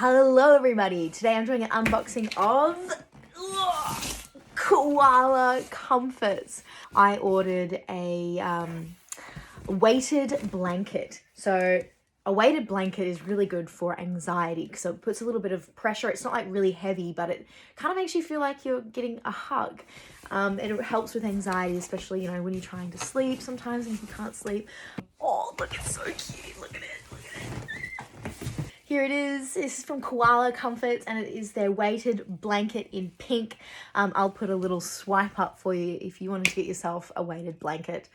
Hello everybody, today I'm doing an unboxing of Koala Comforts. I ordered a weighted blanket. So a weighted blanket is really good for anxiety because it puts a little bit of pressure. It's not like really heavy, but it kind of makes you feel like you're getting a hug. It helps with anxiety, especially, you know, when you're trying to sleep sometimes and you can't sleep. Oh, look, it's so cute. Look at it. Look at it. Here it is. This is from Koala Comforts and it is their weighted blanket in pink. I'll put a little swipe up for you if you wanted to get yourself a weighted blanket.